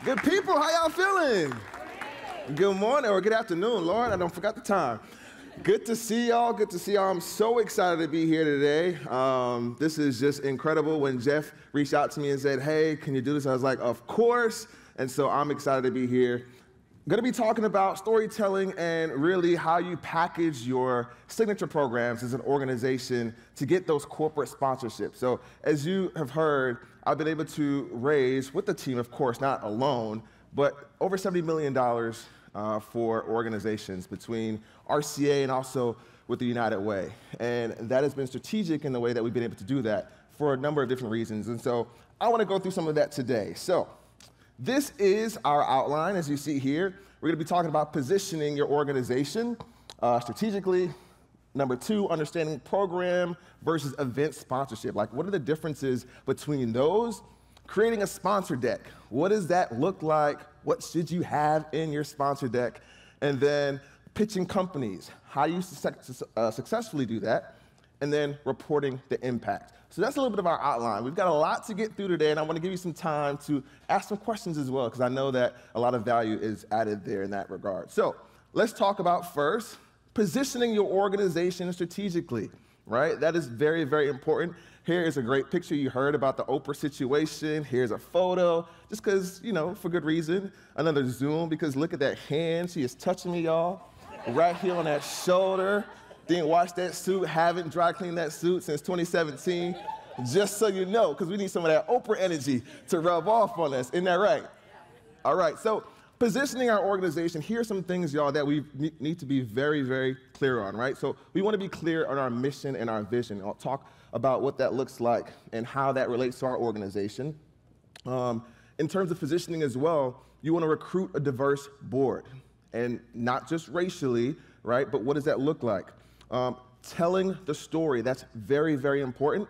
Good people, how y'all feeling? Good morning or good afternoon, Lord. I don't forgot the time. Good to see y'all. Good to see y'all. I'm so excited to be here today. This is just incredible. When Jeff reached out to me and said, hey, can you do this? I was like, of course. And so I'm excited to be here. I'm going to be talking about storytelling and really how you package your signature programs as an organization to get those corporate sponsorships. So as you have heard, I've been able to raise, with the team, of course, not alone, but over $70 million for organizations between RCA and also with the United Way. And that has been strategic in the way that we've been able to do that for a number of different reasons. And so I want to go through some of that today. So this is our outline, as you see here. We're going to be talking about positioning your organization strategically. Number two, understanding program versus event sponsorship. Like, what are the differences between those? Creating a sponsor deck. What does that look like? What should you have in your sponsor deck? And then pitching companies. How do you successfully do that? And then reporting the impact. So that's a little bit of our outline. We've got a lot to get through today, and I want to give you some time to ask some questions as well, because I know that a lot of value is added there in that regard. So let's talk about first, positioning your organization strategically, right? That is very, very important. Here is a great picture. You heard about the Oprah situation. Here's a photo, just because, you know, for good reason. Another zoom, because look at that hand. She is touching me, y'all. Right here on that shoulder. Didn't wash that suit, haven't dry cleaned that suit since 2017. Just so you know, because we need some of that Oprah energy to rub off on us. Isn't that right? All right, so positioning our organization, here are some things, y'all, that we need to be very, very clear on, right? So we want to be clear on our mission and our vision. I'll talk about what that looks like and how that relates to our organization. In terms of positioning as well, you want to recruit a diverse board, and not just racially, right? But what does that look like? Telling the story, that's very, very important.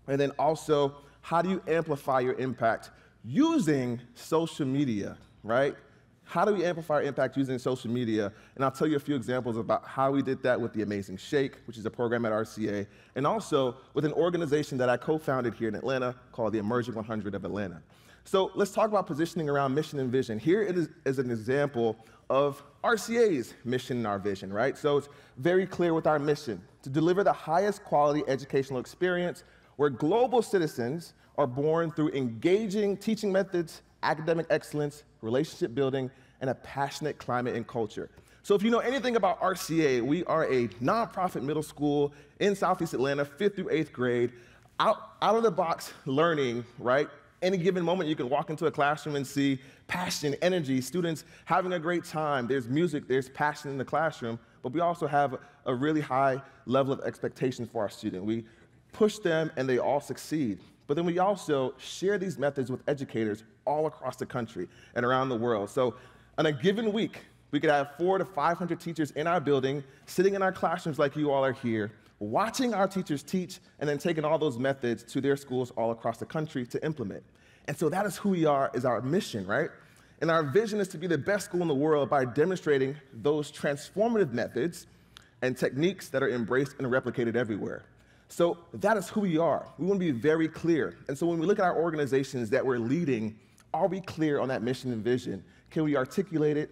And then also, how do you amplify your impact using social media, right? How do we amplify our impact using social media? And I'll tell you a few examples about how we did that with the Amazing Shake, which is a program at RCA, and also with an organization that I co-founded here in Atlanta called the Emerging 100 of Atlanta. So let's talk about positioning around mission and vision. Here it is an example of RCA's mission and our vision, right? So it's very clear with our mission, to deliver the highest quality educational experience where global citizens are born through engaging teaching methods, academic excellence, relationship building, and a passionate climate and culture. So if you know anything about RCA, we are a nonprofit middle school in Southeast Atlanta, 5th through 8th grade, out of the box learning, right? Any given moment, you can walk into a classroom and see passion, energy, students having a great time. There's music, there's passion in the classroom, but we also have a really high level of expectation for our students. We push them and they all succeed. But then we also share these methods with educators all across the country and around the world. So on a given week, we could have 400 to 500 teachers in our building, sitting in our classrooms like you all are here, watching our teachers teach, and then taking all those methods to their schools all across the country to implement. And so that is who we are, is our mission, right? And our vision is to be the best school in the world by demonstrating those transformative methods and techniques that are embraced and replicated everywhere. So that is who we are. We want to be very clear. And so when we look at our organizations that we're leading, are we clear on that mission and vision? Can we articulate it?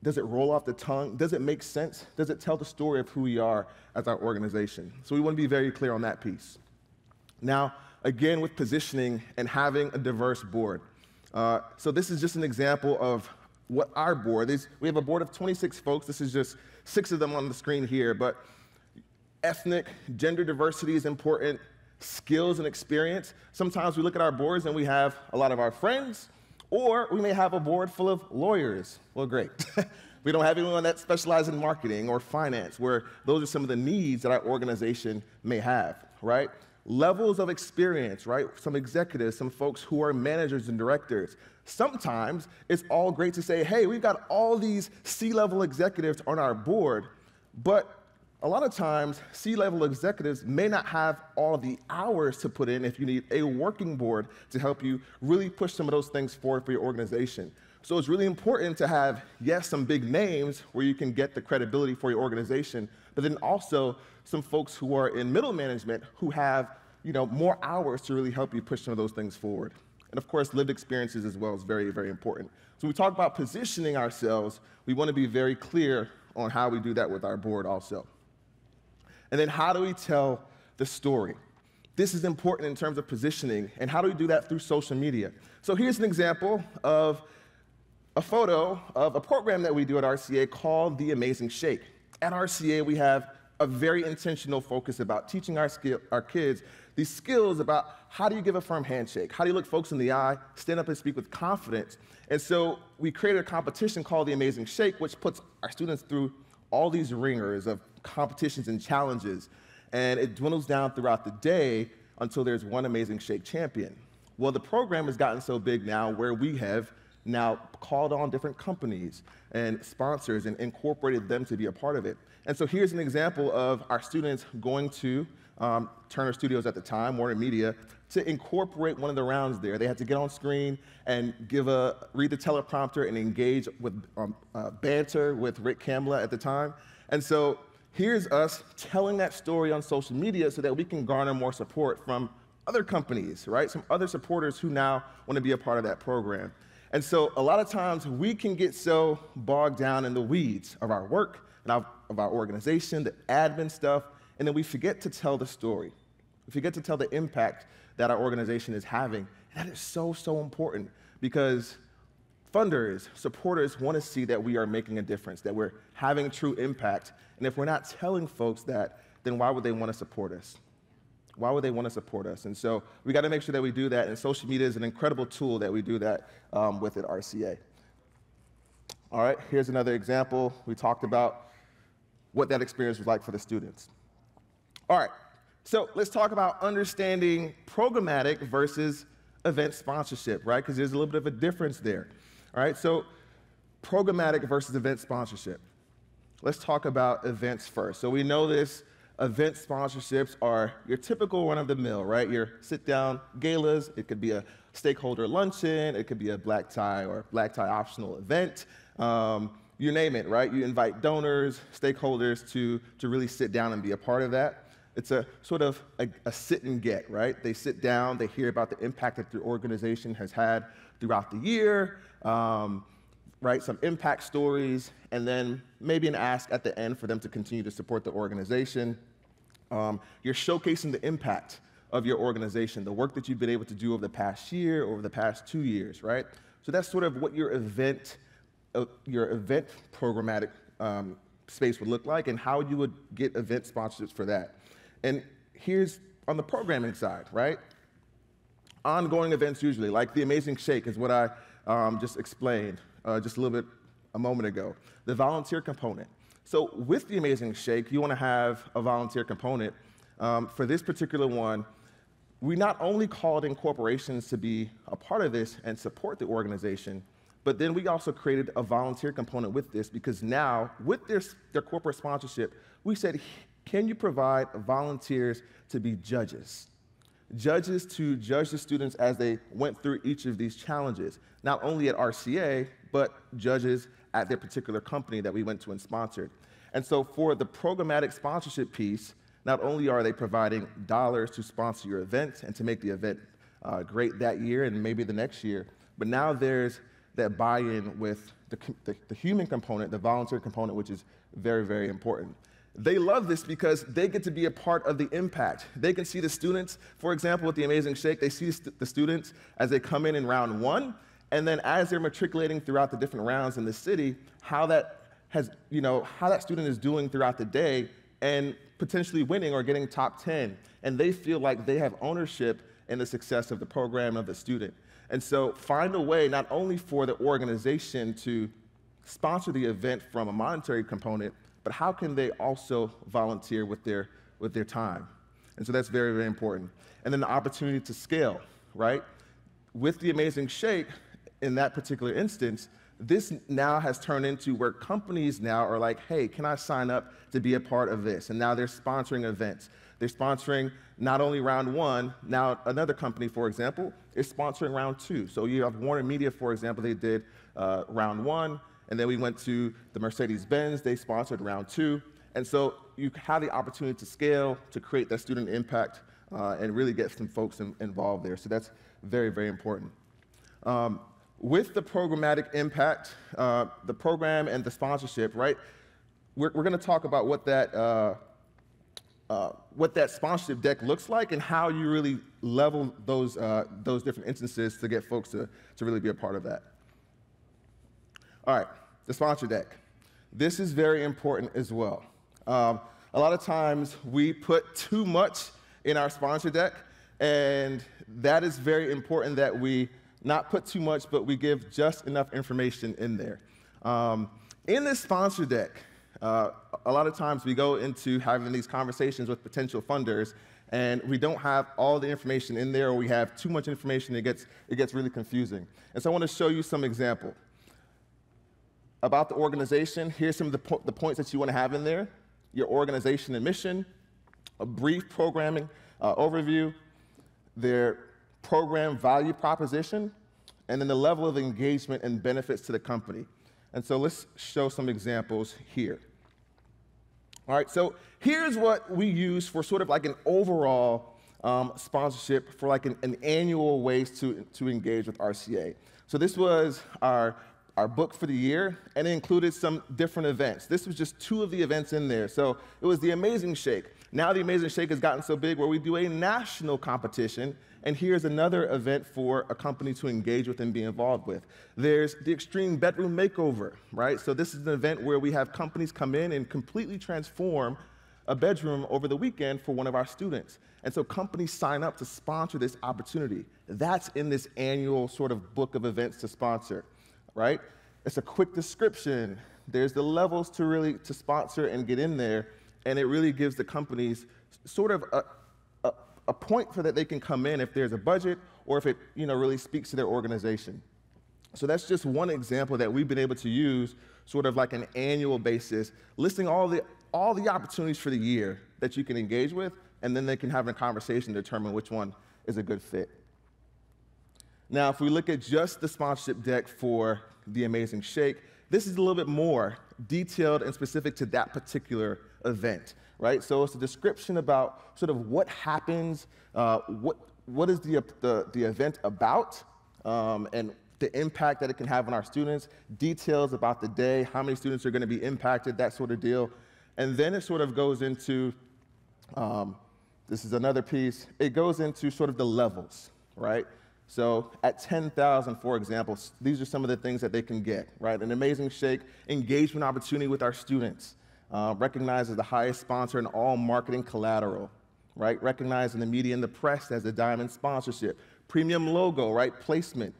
Does it roll off the tongue? Does it make sense? Does it tell the story of who we are as our organization? So we want to be very clear on that piece. Now, again, with positioning and having a diverse board. So this is just an example of what our board is. We have a board of 26 folks. This is just 6 of them on the screen here. But ethnic, gender diversity is important, skills and experience. Sometimes we look at our boards and we have a lot of our friends, or we may have a board full of lawyers. Well, great. We don't have anyone that specializes in marketing or finance, where those are some of the needs that our organization may have, right? Levels of experience, right? Some executives, some folks who are managers and directors. Sometimes it's all great to say, hey, we've got all these C-level executives on our board, but a lot of times C-level executives may not have all the hours to put in if you need a working board to help you really push some of those things forward for your organization. So it's really important to have, yes, some big names where you can get the credibility for your organization, but then also some folks who are in middle management who have, more hours to really help you push some of those things forward. And of course, lived experiences as well is very, very important. So when we talk about positioning ourselves, we want to be very clear on how we do that with our board also. And then how do we tell the story? This is important in terms of positioning, and how do we do that through social media? So here's an example of a photo of a program that we do at RCA called The Amazing Shake. At RCA, we have a very intentional focus about teaching our kids these skills about how do you give a firm handshake, how do you look folks in the eye, stand up and speak with confidence. And so we created a competition called The Amazing Shake, which puts our students through all these ringers of competitions and challenges. And it dwindles down throughout the day until there's one Amazing Shake champion. Well, the program has gotten so big now where we have now called on different companies and sponsors and incorporated them to be a part of it. And so here's an example of our students going to Turner Studios at the time, Warner Media, to incorporate one of the rounds there. They had to get on screen and read the teleprompter and engage with banter with Rick Kamla at the time. And so here's us telling that story on social media so that we can garner more support from other companies, right? Some other supporters who now want to be a part of that program. And so a lot of times we can get so bogged down in the weeds of our work and of our organization, the admin stuff, and then we forget to tell the story. We forget to tell the impact that our organization is having. And that is so, so important because funders, supporters want to see that we are making a difference, that we're having true impact. And if we're not telling folks that, then why would they want to support us? Why would they want to support us? And so we got to make sure that we do that, and social media is an incredible tool that we do that with at RCA. All right, here's another example. We talked about what that experience was like for the students. All right, so let's talk about understanding programmatic versus event sponsorship, right? Because there's a little bit of a difference there. All right, so programmatic versus event sponsorship. Let's talk about events first. So we know this. Event sponsorships are your typical run-of-the-mill, right? Your sit-down galas. It could be a stakeholder luncheon. It could be a black tie or black tie optional event. You name it, right? You invite donors, stakeholders to really sit down and be a part of that. It's a sort of a sit and get, right? They sit down, they hear about the impact that their organization has had throughout the year, right? Some impact stories, and then maybe an ask at the end for them to continue to support the organization. You're showcasing the impact of your organization, the work that you've been able to do over the past year, over the past 2 years, right? So that's sort of what your event programmatic space would look like and how you would get event sponsorships for that. And here's on the programming side, right? Ongoing events usually, like the Amazing Shake is what I just explained just a little bit a moment ago. The volunteer component. So with the Amazing Shake, you want to have a volunteer component. For this particular one, we not only called in corporations to be a part of this and support the organization, but then we also created a volunteer component with this because now, with their corporate sponsorship, we said, can you provide volunteers to be judges? Judges to judge the students as they went through each of these challenges, not only at RCA, but judges at their particular company that we went to and sponsored. And so for the programmatic sponsorship piece, not only are they providing dollars to sponsor your event and to make the event great that year and maybe the next year, but now there's that buy-in with the human component, the volunteer component, which is very, very important. They love this because they get to be a part of the impact. They can see the students, for example, with the Amazing Shake, they see the students as they come in round one, and then as they're matriculating throughout the different rounds in the city, how that student is doing throughout the day and potentially winning or getting top 10. And they feel like they have ownership in the success of the program of the student. And so find a way not only for the organization to sponsor the event from a monetary component, but how can they also volunteer with their time? And so that's very, very important. And then the opportunity to scale, right? With the Amazing Shake, in that particular instance, this now has turned into where companies now are like, hey, can I sign up to be a part of this? And now they're sponsoring events. They're sponsoring not only round one, now another company, for example, is sponsoring round two. So you have Warner Media, for example, they did round one, and then we went to the Mercedes-Benz, they sponsored round two. And so you have the opportunity to scale, to create that student impact, and really get some folks involved there. So that's very, very important. With the programmatic impact, the program and the sponsorship, right, we're going to talk about what that sponsorship deck looks like and how you really level those different instances to get folks to really be a part of that. All right, the sponsor deck. This is very important as well. A lot of times we put too much in our sponsor deck, and that is very important that we not put too much, but we give just enough information in there. In this sponsor deck, a lot of times we go into having these conversations with potential funders, and we don't have all the information in there, or we have too much information, it gets really confusing. And so I want to show you some example. About the organization, here's some of the points that you want to have in there: your organization and mission, a brief programming overview, their program value proposition, and then the level of engagement and benefits to the company. And so let's show some examples here. All right, so here's what we use for sort of like an overall sponsorship for like an annual ways to engage with RCA. So this was our book for the year, and it included some different events. This was just 2 of the events in there. So it was the Amazing Shake. Now the Amazing Shake has gotten so big where we do a national competition, and here's another event for a company to engage with and be involved with. There's the Extreme Bedroom Makeover, right? So this is an event where we have companies come in and completely transform a bedroom over the weekend for one of our students. And so companies sign up to sponsor this opportunity. That's in this annual sort of book of events to sponsor, right? It's a quick description. There's the levels to sponsor and get in there, and it really gives the companies sort of a point for that they can come in if there's a budget or if it really speaks to their organization. So that's just one example that we've been able to use sort of like an annual basis, listing all the opportunities for the year that you can engage with, and then they can have a conversation to determine which one is a good fit. Now, if we look at just the sponsorship deck for the Amazing Shake, this is a little bit more detailed and specific to that particular event, right? So it's a description about sort of what happens, what is the event about, and the impact that it can have on our students, details about the day, how many students are going to be impacted, that sort of deal. And then it sort of goes into, this is another piece, it goes into sort of the levels, right? So at 10,000, for example, these are some of the things that they can get, right? An Amazing Shake, engagement opportunity with our students, recognized as the highest sponsor in all marketing collateral, right? Recognized in the media and the press as a diamond sponsorship, premium logo, right? Placement,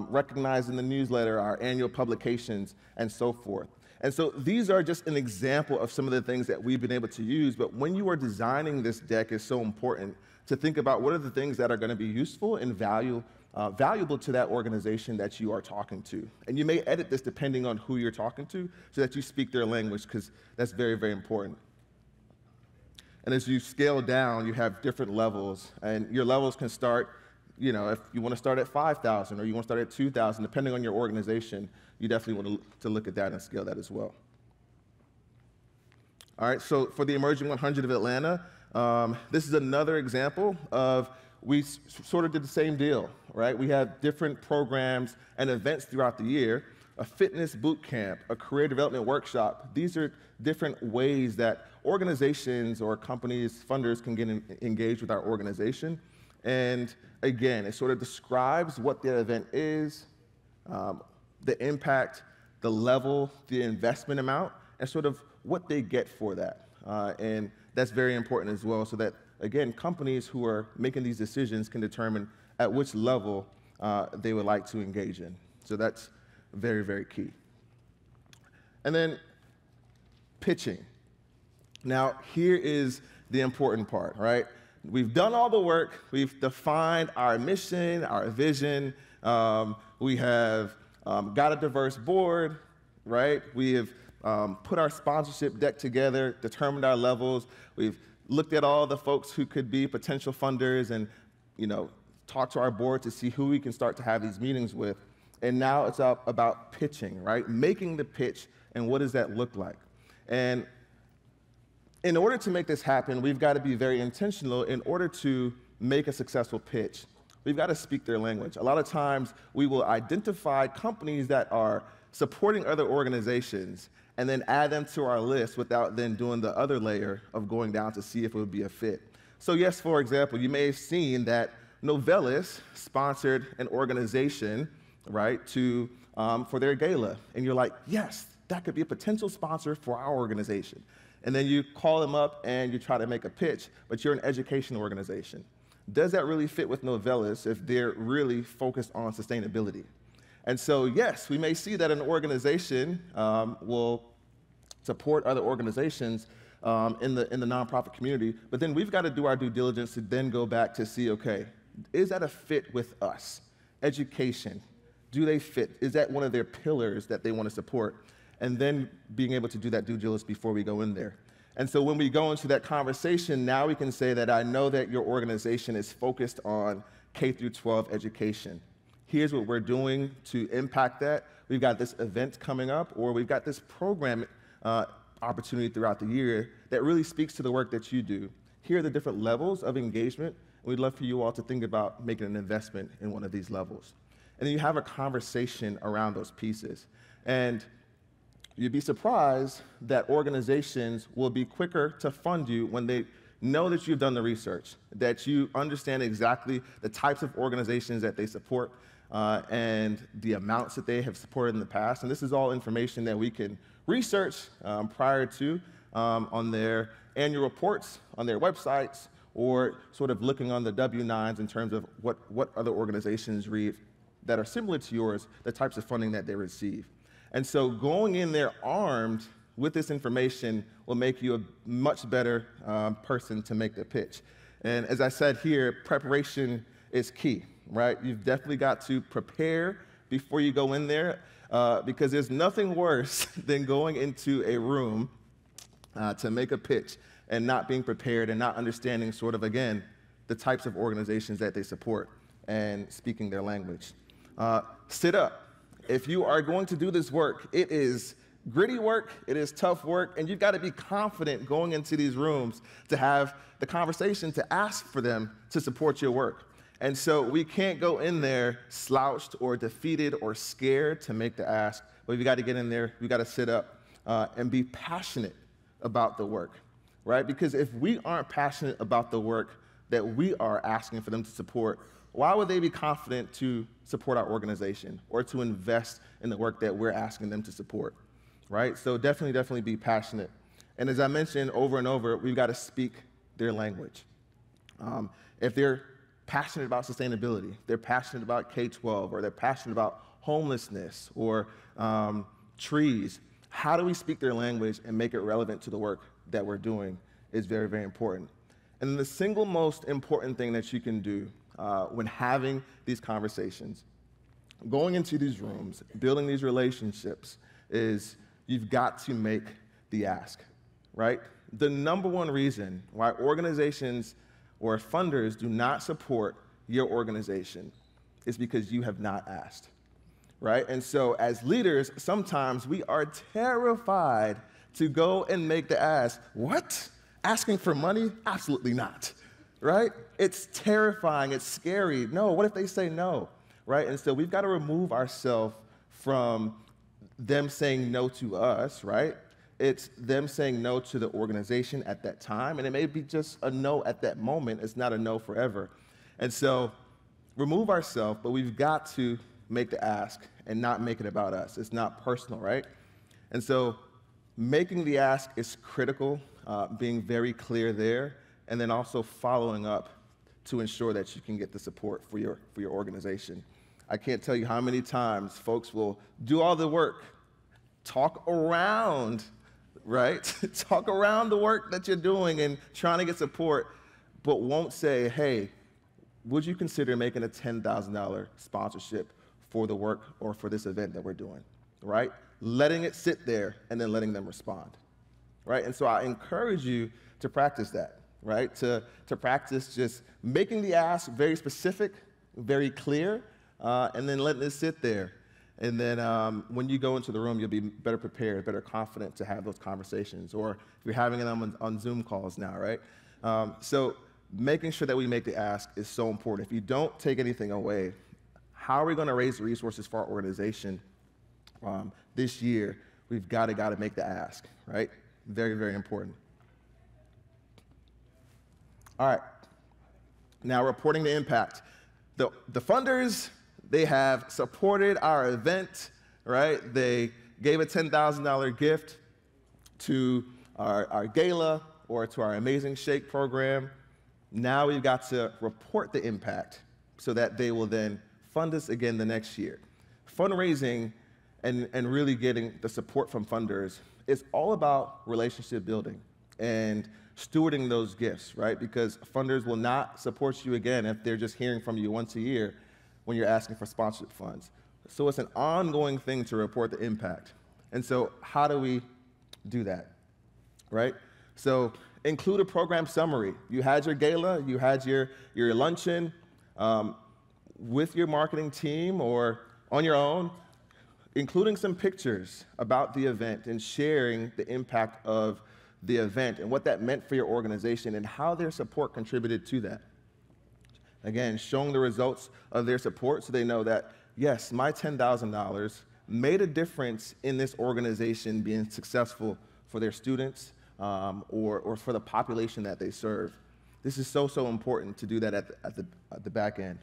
recognized in the newsletter, our annual publications, and so forth. And so these are just an example of some of the things that we've been able to use, but when you are designing this deck, it's so important to think about what are the things that are going to be useful and valuable to that organization that you are talking to. And you may edit this depending on who you're talking to so that you speak their language, because that's very, very important. And as you scale down, you have different levels, and your levels can start, if you want to start at 5,000 or you want to start at 2,000, depending on your organization, you definitely want to look at that and scale that as well. All right, so for the Emerging 100 of Atlanta, this is another example of we sort of did the same deal, right? We have different programs and events throughout the year, a fitness boot camp, a career development workshop. These are different ways that organizations or companies, funders can get engaged with our organization. And again, it sort of describes what the event is, the impact, the level, the investment amount, and sort of what they get for that. And that's very important as well, so that, again, companies who are making these decisions can determine at which level they would like to engage in. So that's very, very key. And then pitching. Now, here is the important part, right? We've done all the work. We've defined our mission, our vision. We have got a diverse board, right? We have put our sponsorship deck together, determined our levels. We've looked at all the folks who could be potential funders and, talked to our board to see who we can start to have these meetings with. And now it's about pitching, right? Making the pitch, and what does that look like? And in order to make this happen, we've got to be very intentional in order to make a successful pitch. we've got to speak their language. A lot of times, we will identify companies that are supporting other organizations and then add them to our list without then doing the other layer of going down to see if it would be a fit. So yes, for example, you may have seen that Novellus sponsored an organization, right, for their gala. And you're like, yes, that could be a potential sponsor for our organization. And then you call them up and you try to make a pitch, but you're an education organization. Does that really fit with Novellus if they're really focused on sustainability? And so, yes, we may see that an organization will support other organizations in the nonprofit community, but then we've got to do our due diligence to then go back to see, okay, is that a fit with us? Education, do they fit? Is that one of their pillars that they want to support? And then being able to do that due diligence before we go in there. And so when we go into that conversation, now we can say that I know that your organization is focused on K through 12 education. Here's what we're doing to impact that. We've got this event coming up, or we've got this program opportunity throughout the year that really speaks to the work that you do. Here are the different levels of engagement. We'd love for you all to think about making an investment in one of these levels. And then you have a conversation around those pieces. And you'd be surprised that organizations will be quicker to fund you when they know that you've done the research, that you understand exactly the types of organizations that they support and the amounts that they have supported in the past. And this is all information that we can research prior to on their annual reports, on their websites, or sort of looking on the W-9s in terms of what other organizations read that are similar to yours, the types of funding that they receive. And so going in there armed with this information will make you a much better person to make the pitch. And as I said here, preparation is key, right? You've definitely got to prepare before you go in there because there's nothing worse than going into a room to make a pitch and not being prepared and not understanding sort of, again, the types of organizations that they support and speaking their language. Sit up. If you are going to do this work, it is gritty work, it is tough work, and you've got to be confident going into these rooms to have the conversation to ask for them to support your work. And so we can't go in there slouched or defeated or scared to make the ask, but we've got to get in there, we've got to sit up and be passionate about the work, right? Because if we aren't passionate about the work that we are asking for them to support, why would they be confident to support our organization or to invest in the work that we're asking them to support, right? So definitely be passionate. And as I mentioned over and over, we've got to speak their language. If they're passionate about sustainability, they're passionate about K-12, or they're passionate about homelessness or trees, how do we speak their language and make it relevant to the work that we're doing is very important. And the single most important thing that you can do when having these conversations, going into these rooms, building these relationships, is you've got to make the ask, right? The number one reason why organizations or funders do not support your organization is because you have not asked, right? And so as leaders, sometimes we are terrified to go and make the ask. What? Asking for money? Absolutely not. Right? It's terrifying, it's scary. No, what if they say no, right? And so we've got to remove ourselves from them saying no to us, right? It's them saying no to the organization at that time, and it may be just a no at that moment. It's not a no forever. And so remove ourselves, but we've got to make the ask and not make it about us. It's not personal, right? And so making the ask is critical, being very clear there, and then also following up to ensure that you can get the support for your organization. I can't tell you how many times folks will do all the work, talk around, right? Talk around the work that you're doing and trying to get support, but won't say, hey, would you consider making a $10,000 sponsorship for the work or for this event that we're doing, right? Letting it sit there and then letting them respond, right? And so I encourage you to practice that. Right? To practice just making the ask very specific, very clear, and then letting it sit there. And then when you go into the room, you'll be better prepared, better confident to have those conversations. Or if you're having them on Zoom calls now, right? So making sure that we make the ask is so important. If you don't take anything away, how are we going to raise the resources for our organization this year? We've got to make the ask, right? Very, very important. All right. Now, reporting the impact. The funders, they have supported our event, right? They gave a $10,000 gift to our gala or to our Amazing Shake program. Now we've got to report the impact so that they will then fund us again the next year. Fundraising and really getting the support from funders is all about relationship building and stewarding those gifts, right? Because funders will not support you again if they're just hearing from you once a year when you're asking for sponsorship funds. So it's an ongoing thing to report the impact. And so how do we do that, right? So include a program summary. You had your gala, you had your luncheon with your marketing team or on your own, including some pictures about the event and sharing the impact of the event and what that meant for your organization and how their support contributed to that. Again, showing the results of their support so they know that, yes, my $10,000 made a difference in this organization being successful for their students or for the population that they serve. This is so, so important to do that at the back end.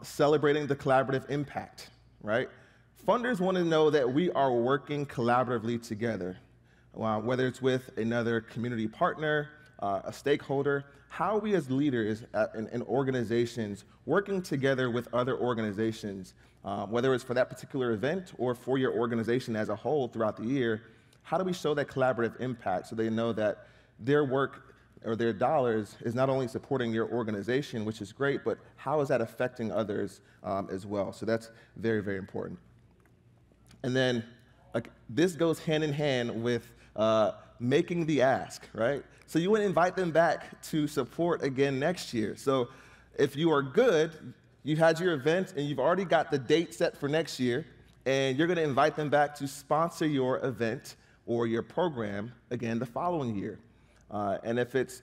Celebrating the collaborative impact, right? Funders want to know that we are working collaboratively together. Whether it's with another community partner, a stakeholder, how are we as leaders in organizations working together with other organizations, whether it's for that particular event or for your organization as a whole throughout the year, how do we show that collaborative impact so they know that their work or their dollars is not only supporting your organization, which is great, but how is that affecting others as well? So that's very, very important. And then this goes hand in hand with making the ask, right? So you want to invite them back to support again next year. So if you are good, you had your event and you've already got the date set for next year, and you're going to invite them back to sponsor your event or your program again the following year. And if it's,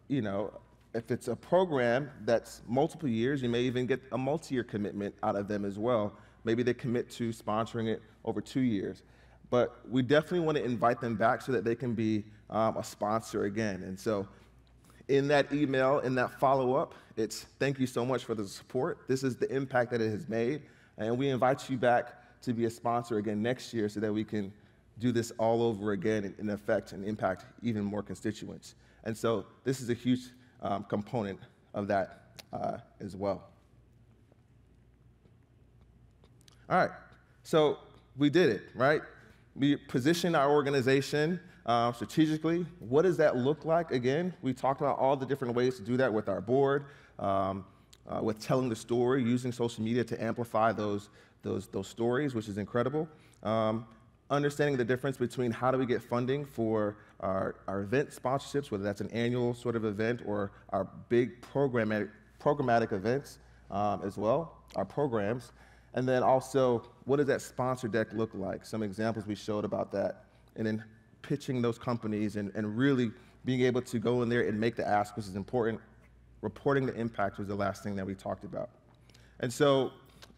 if it's a program that's multiple years, you may even get a multi-year commitment out of them as well. Maybe they commit to sponsoring it over 2 years. But we definitely want to invite them back so that they can be a sponsor again. And so in that email, in that follow-up, it's thank you so much for the support. This is the impact that it has made. And we invite you back to be a sponsor again next year so that we can do this all over again and affect and impact even more constituents. And so this is a huge component of that as well. All right, so we did it, right? We positioned our organization strategically. What does that look like? Again, we talked about all the different ways to do that with our board, with telling the story, using social media to amplify those stories, which is incredible. Understanding the difference between how do we get funding for our event sponsorships, whether that's an annual sort of event or our big programmatic events as well, our programs. And then also, what does that sponsor deck look like? Some examples we showed about that. And then pitching those companies and really being able to go in there and make the ask, which is important. Reporting the impact was the last thing that we talked about. And so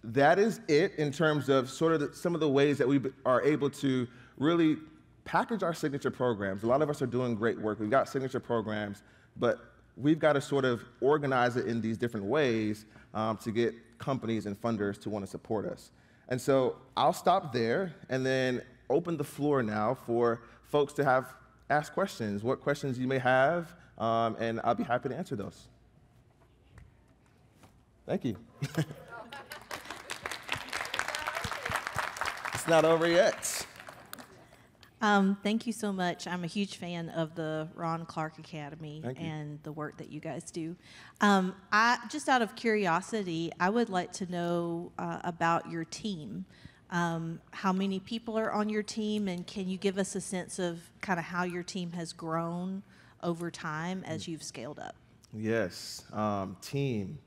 that is it in terms of sort of some of the ways that we are able to really package our signature programs. A lot of us are doing great work. We've got signature programs, but we've got to sort of organize it in these different ways to get companies and funders to want to support us. And so I'll stop there and then open the floor now for folks to ask questions, what questions you may have, and I'll be happy to answer those. Thank you. It's not over yet. Thank you so much. I'm a huge fan of the Ron Clark Academy and the work that you guys do. Just out of curiosity, I would like to know about your team. How many people are on your team, and can you give us a sense of kind of how your team has grown over time as you've scaled up? Yes, team.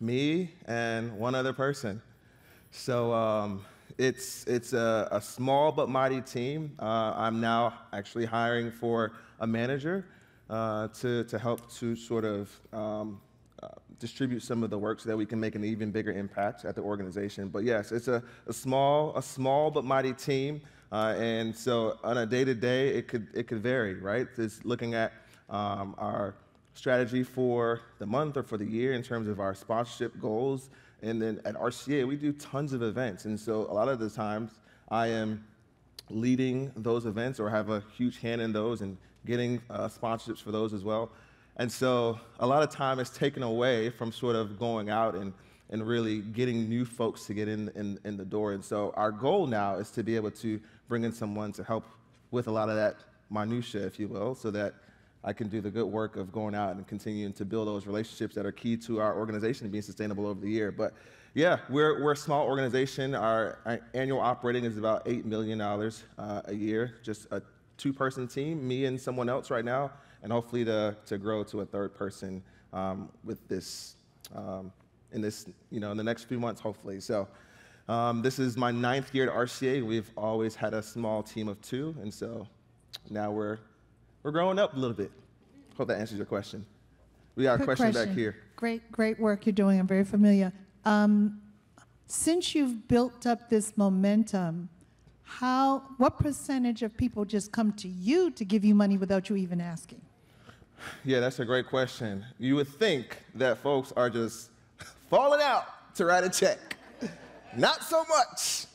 Me and one other person. So it's a small but mighty team. I'm now actually hiring for a manager. to help to sort of distribute some of the work so that we can make an even bigger impact at the organization. But yes, it's a small but mighty team, and so on a day-to-day, it could vary, right? It's looking at our strategy for the month or for the year in terms of our sponsorship goals, and then at RCA, we do tons of events, and so a lot of the times I am leading those events or have a huge hand in those and getting sponsorships for those as well. And so a lot of time is taken away from sort of going out and really getting new folks to get in the door. And so our goal now is to be able to bring in someone to help with a lot of that minutia, if you will, so that I can do the good work of going out and continuing to build those relationships that are key to our organization being sustainable over the year. But yeah, we're a small organization. Our annual operating is about $8 million a year, just a two-person team, me and someone else right now, and hopefully to grow to a third person with this, in the next few months, hopefully. So this is my 9th year at RCA. We've always had a small team of 2, and so now we're growing up a little bit. Hope that answers your question. We got a question back here. Great work you're doing. I'm very familiar. Since you've built up this momentum, what percentage of people just come to you to give you money without you even asking? Yeah, that's a great question. You would think that folks are just falling out to write a check. Not so much.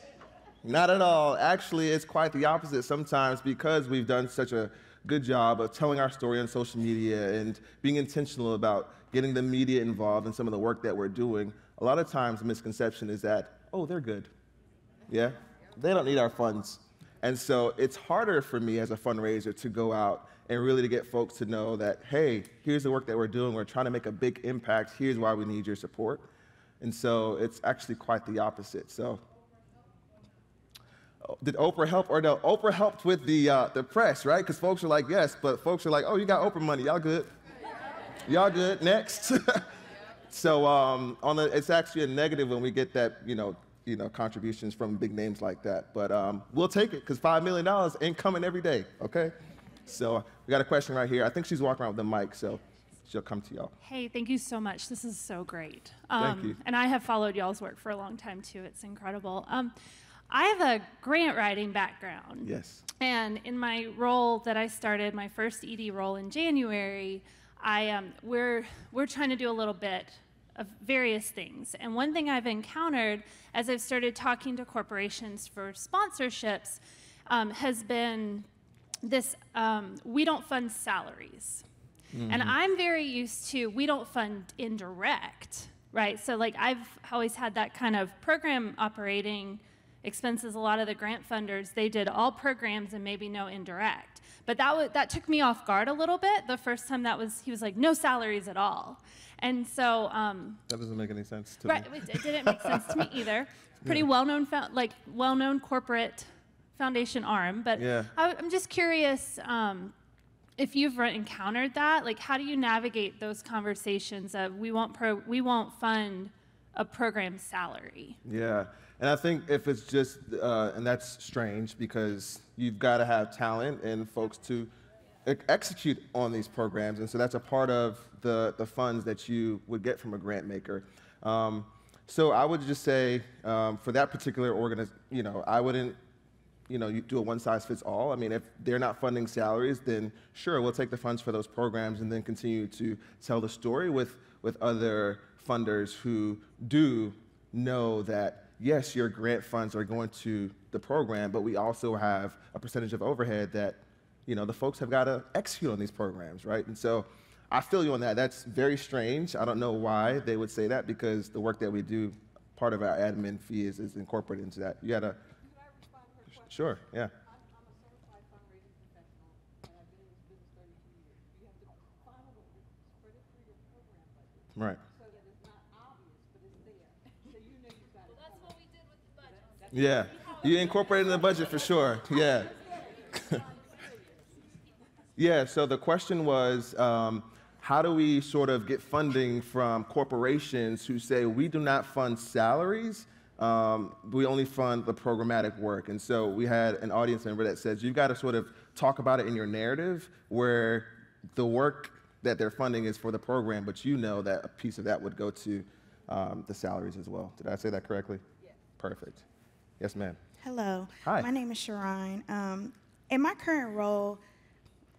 Not at all. Actually, it's quite the opposite sometimes because we've done such a good job of telling our story on social media and being intentional about getting the media involved in some of the work that we're doing. A lot of times the misconception is that, oh, they're good. Yeah? They don't need our funds. And so it's harder for me as a fundraiser to go out and really to get folks to know that, hey, here's the work that we're doing. We're trying to make a big impact. Here's why we need your support. And so it's actually quite the opposite. So did Oprah help or no? Oprah helped with the press, right? Because folks are like, yes, but folks are like, oh, you got Oprah money. Y'all good. Y'all good. Next. So it's actually a negative when we get that, contributions from big names like that. But we'll take it because $5 million ain't coming every day, okay? So we got a question right here. I think she's walking around with the mic, so she'll come to y'all. Hey, thank you so much. This is so great. Thank you. And I have followed y'all's work for a long time, too. It's incredible. I have a grant writing background. Yes. And in my role that I started, my first ED role in January, we're trying to do a little bit of various things. And one thing I've encountered as I've started talking to corporations for sponsorships has been this, we don't fund salaries. Mm-hmm. And I'm very used to, we don't fund indirect, right? So like I've always had that kind of program operating expenses. A lot of the grant funders, they did all programs and maybe no indirect. But that took me off guard a little bit. The first time he was like, no salaries at all. And so that doesn't make any sense to me. Right, it didn't make sense to me either. Pretty well-known corporate foundation arm. But yeah. I'm just curious if you've encountered that. Like, how do you navigate those conversations of we won't fund a program salary? Yeah. And I think if it's just, and that's strange because you've got to have talent and folks to execute on these programs. And so that's a part of the funds that you would get from a grant maker. So I would just say for that particular organization, I wouldn't, you do a one-size-fits-all. I mean, if they're not funding salaries, then sure, we'll take the funds for those programs and then continue to tell the story with other funders who do know that yes, your grant funds are going to the program, but we also have a percentage of overhead that, the folks have got to execute on these programs, right? And so I feel you on that. That's very strange. I don't know why they would say that because the work that we do, part of our admin fee is incorporated into that. You got to, sure, yeah. I'm a certified fundraising professional, and I've been in this business 32 years. You have to funnel spread it through your program budget. Right. So that it's not obvious, but it's there. So you know you've got it. Well, that's what we did with the budget. Yeah, you incorporated in the budget for sure. Yeah. Yeah. So the question was, how do we sort of get funding from corporations who say we do not fund salaries? We only fund the programmatic work. And so we had an audience member that says you've got to sort of talk about it in your narrative where the work that they're funding is for the program, but you know that a piece of that would go to the salaries as well. Did I say that correctly? Yes. Perfect. Yes, ma'am. Hello. Hi. My name is Sharine. In my current role,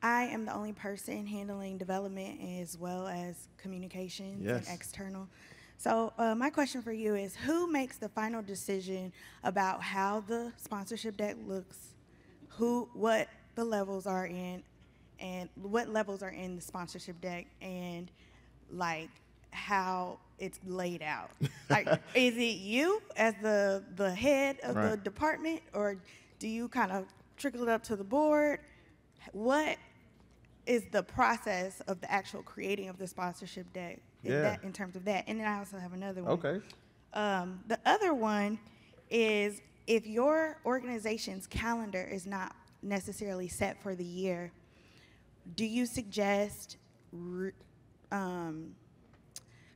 I am the only person handling development as well as communications and external. So my question for you is, who makes the final decision about how the sponsorship deck looks, what the levels are in, and what levels are in the sponsorship deck, and like how it's laid out? Like, is it you as the head of the department, or do you kind of trickle it up to the board? What is the process of the actual creating of the sponsorship deck in terms of that? And then I also have another one. Okay. The other one is, if your organization's calendar is not necessarily set for the year, do you suggest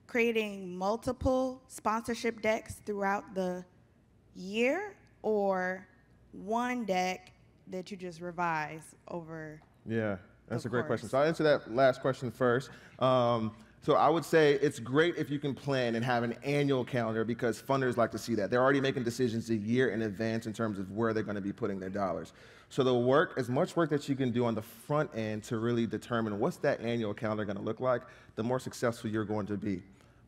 creating multiple sponsorship decks throughout the year, or one deck that you just revise over? Yeah, that's a great question. So I'll answer that last question first. So I would say it's great if you can plan and have an annual calendar, because funders like to see that. They're already making decisions a year in advance in terms of where they're going to be putting their dollars. So the work, as much work that you can do on the front end to really determine what's that annual calendar going to look like, the more successful you're going to be.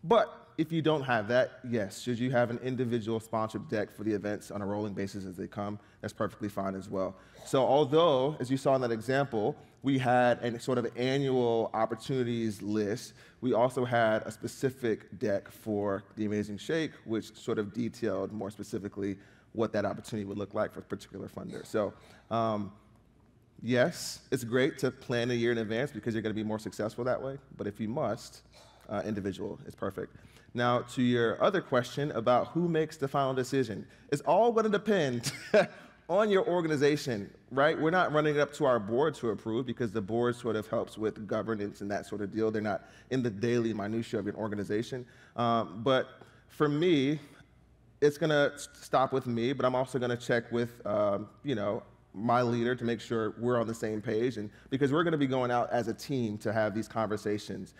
But if you don't have that, yes, should you have an individual sponsored deck for the events on a rolling basis as they come, that's perfectly fine as well. So although, as you saw in that example, we had a sort of annual opportunities list, we also had a specific deck for the Amazing Shake, which sort of detailed more specifically what that opportunity would look like for a particular funder. So yes, it's great to plan a year in advance because you're going to be more successful that way, but if you must, individual is perfect. Now, to your other question about who makes the final decision, it's all going to depend on your organization, right? We're not running it up to our board to approve, because the board sort of helps with governance and that sort of deal. They're not in the daily minutia of your organization. But for me, it's going to stop with me, but I'm also going to check with, my leader to make sure we're on the same page, and because we're going to be going out as a team to have these conversations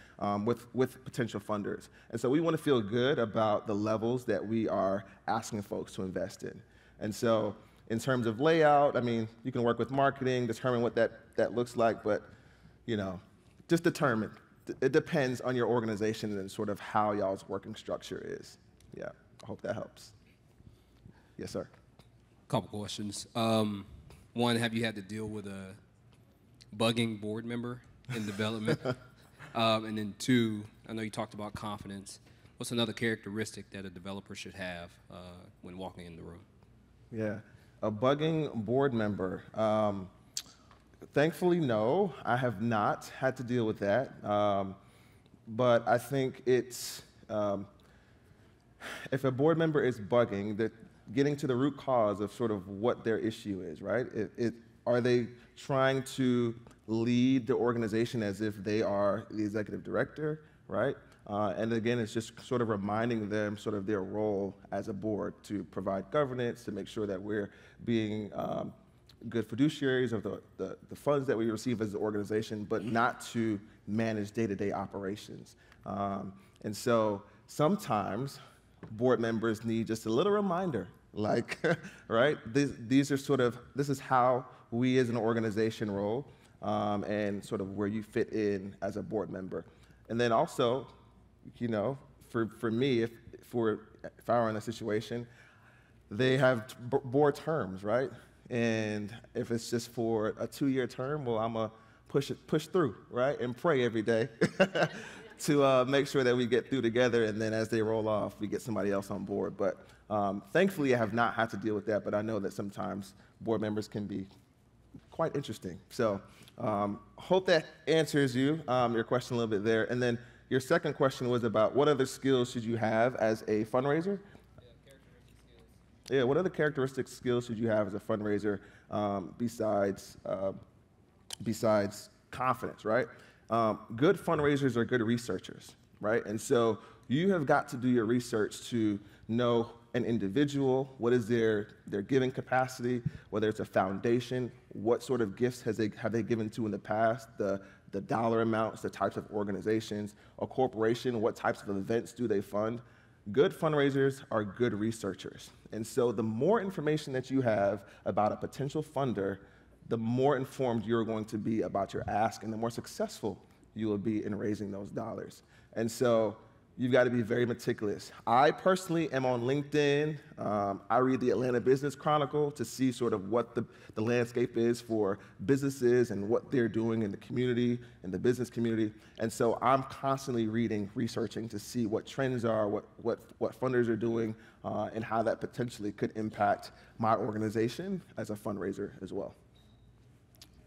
with potential funders. And so we want to feel good about the levels that we are asking folks to invest in. And so in terms of layout, I mean, you can work with marketing, determine what that looks like, but, just determine. It depends on your organization and sort of how y'all's working structure is. Yeah, I hope that helps. Yes, sir. Couple questions. One, have you had to deal with a bugging board member in development? And then two, I know you talked about confidence. What's another characteristic that a developer should have when walking in the room? Yeah, a bugging board member. Thankfully, no, I have not had to deal with that. But I think it's, if a board member is bugging, that getting to the root cause of sort of what their issue is, right? Are they trying to lead the organization as if they are the executive director, right? And again, it's just sort of reminding them sort of their role as a board to provide governance, to make sure that we're being good fiduciaries of the funds that we receive as an organization, but not to manage day-to-day operations. And so sometimes board members need just a little reminder, like, right? These are sort of, this is how we as an organization roll, and sort of where you fit in as a board member. And then also, for me, if I were in a situation, they have board terms, right? And if it's just for a 2-year term, well, I'm gonna push through, right? And pray every day to make sure that we get through together, and then as they roll off, we get somebody else on board. But thankfully, I have not had to deal with that, but I know that sometimes board members can be quite interesting. So hope that answers your question a little bit there. And then your second question was about what other skills should you have as a fundraiser? Yeah, what other characteristic skills should you have as a fundraiser besides confidence, right? Good fundraisers are good researchers, right? And so you have got to do your research to know an individual, what is their giving capacity, whether it's a foundation, what sort of gifts have they given to in the past, the the dollar amounts, the types of organizations. A corporation, what types of events do they fund? Good fundraisers are good researchers. And so the more information that you have about a potential funder, the more informed you're going to be about your ask and the more successful you will be in raising those dollars. And so you've got to be very meticulous. I personally am on LinkedIn. I read the Atlanta Business Chronicle to see sort of what the landscape is for businesses and what they're doing in the community, in the business community. And so I'm constantly reading, researching to see what trends are, what funders are doing, and how that potentially could impact my organization as a fundraiser as well.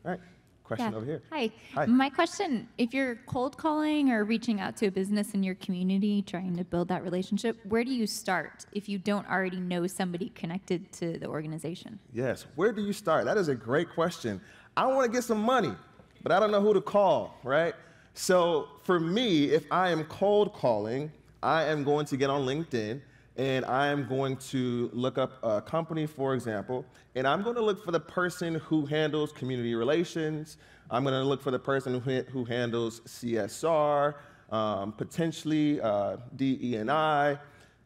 All right. Question over here. Hi. Hi. My question, if you're cold calling or reaching out to a business in your community, trying to build that relationship, where do you start if you don't already know somebody connected to the organization? Yes, where do you start? That is a great question. I want to get some money, but I don't know who to call, right? So for me, if I am cold calling, I am going to get on LinkedIn and I am going to look up a company, for example, and I'm going to look for the person who handles community relations. I'm going to look for the person who handles CSR, potentially DE&I.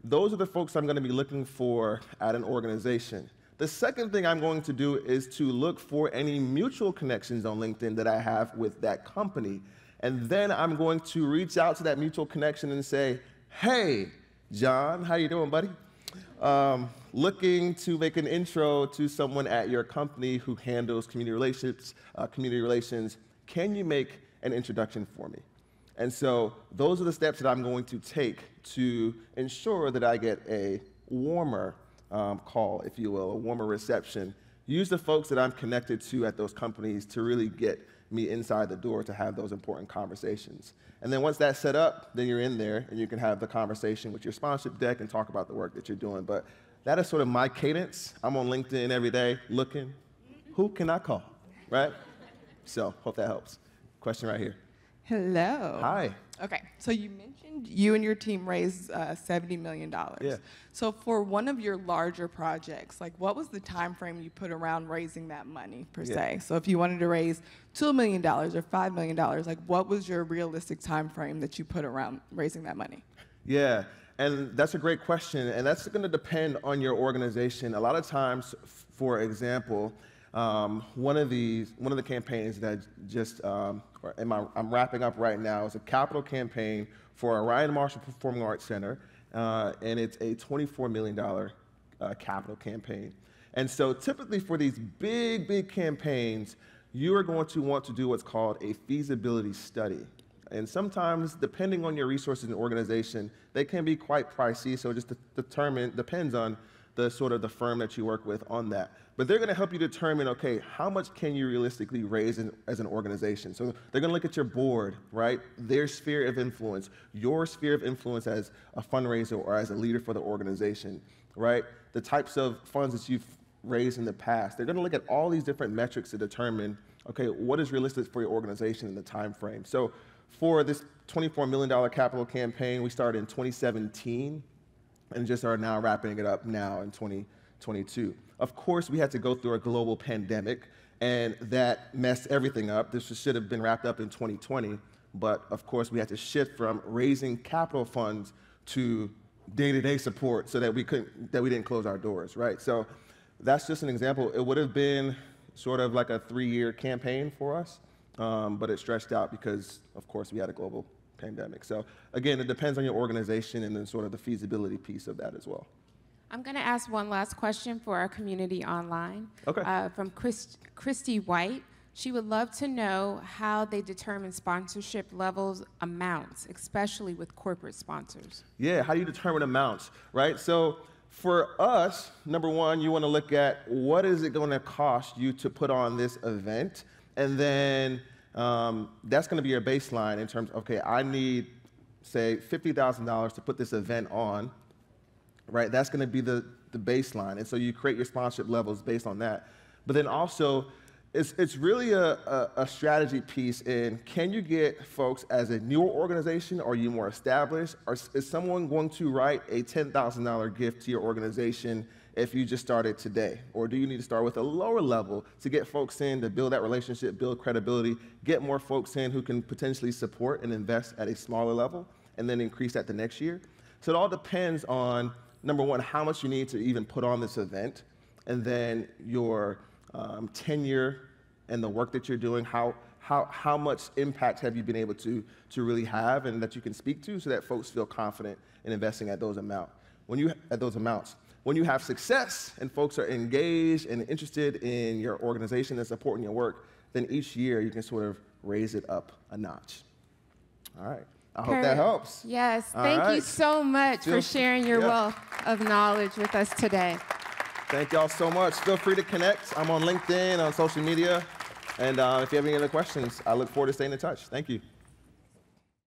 Those are the folks I'm going to be looking for at an organization. The second thing I'm going to do is to look for any mutual connections on LinkedIn that I have with that company. And then I'm going to reach out to that mutual connection and say, hey, John, how you doing, buddy? Looking to make an intro to someone at your company who handles community relations. Can you make an introduction for me? And so those are the steps that I'm going to take to ensure that I get a warmer call, if you will, a warmer reception. Use the folks that I'm connected to at those companies to really get me inside the door to have those important conversations. And then once that's set up, then you're in there and you can have the conversation with your sponsorship deck and talk about the work that you're doing. But that is sort of my cadence. I'm on LinkedIn every day looking, who can I call, right? So hope that helps. Question right here. Hello. Hi. Okay, so you mentioned you and your team raised $70 million. Yeah. So for one of your larger projects, like what was the time frame you put around raising that money per se? So if you wanted to raise $2 million or $5 million, like what was your realistic time frame that you put around raising that money? Yeah, and that's a great question, and that's going to depend on your organization. A lot of times, for example, one of the campaigns that I'm wrapping up right now is a capital campaign for Orion Marshall Performing Arts Center, and it's a $24 million capital campaign. And so typically for these big campaigns, you are going to want to do what's called a feasibility study. And sometimes, depending on your resources and organization, they can be quite pricey, so it just depends on the sort of the firm that you work with on that. But they're going to help you determine, okay, how much can you realistically raise as an organization? So they're going to look at your board, right? Their sphere of influence, your sphere of influence as a fundraiser or as a leader for the organization, right? The types of funds that you've raised in the past. They're going to look at all these different metrics to determine, okay, what is realistic for your organization in the time frame. So for this $24 million capital campaign, we started in 2017 and just are now wrapping it up now in 2022. Of course, we had to go through a global pandemic, and that messed everything up. This should have been wrapped up in 2020, but of course, we had to shift from raising capital funds to day-to-day support so that we didn't close our doors, right? So that's just an example. It would have been sort of like a 3-year campaign for us, but it stretched out because, of course, we had a global pandemic. So again, it depends on your organization and then sort of the feasibility piece of that as well. I'm going to ask one last question for our community online. Okay. From Christy White. She would love to know how they determine sponsorship levels amounts, especially with corporate sponsors. Yeah, how do you determine amounts, right? So for us, number one, you want to look at what is it going to cost you to put on this event, and then that's going to be your baseline in terms of, okay, I need, say, $50,000 to put this event on, right? That's going to be the baseline. And so you create your sponsorship levels based on that. But then also, it's really a strategy piece in, can you get folks as a newer organization, or are you more established? Or is someone going to write a $10,000 gift to your organization if you just started today? Or do you need to start with a lower level to get folks in, to build that relationship, build credibility, get more folks in who can potentially support and invest at a smaller level, and then increase that the next year? So it all depends on, number one, how much you need to even put on this event, and then your tenure and the work that you're doing, how much impact have you been able to really have and that you can speak to so that folks feel confident in investing at those amounts. When you have success and folks are engaged and interested in your organization and supporting your work, then each year you can sort of raise it up a notch. All right. I hope that helps. Yes. All Thank right. you so much for sharing your wealth of knowledge with us today. Thank y'all so much. Feel free to connect. I'm on LinkedIn, on social media. And if you have any other questions, I look forward to staying in touch. Thank you.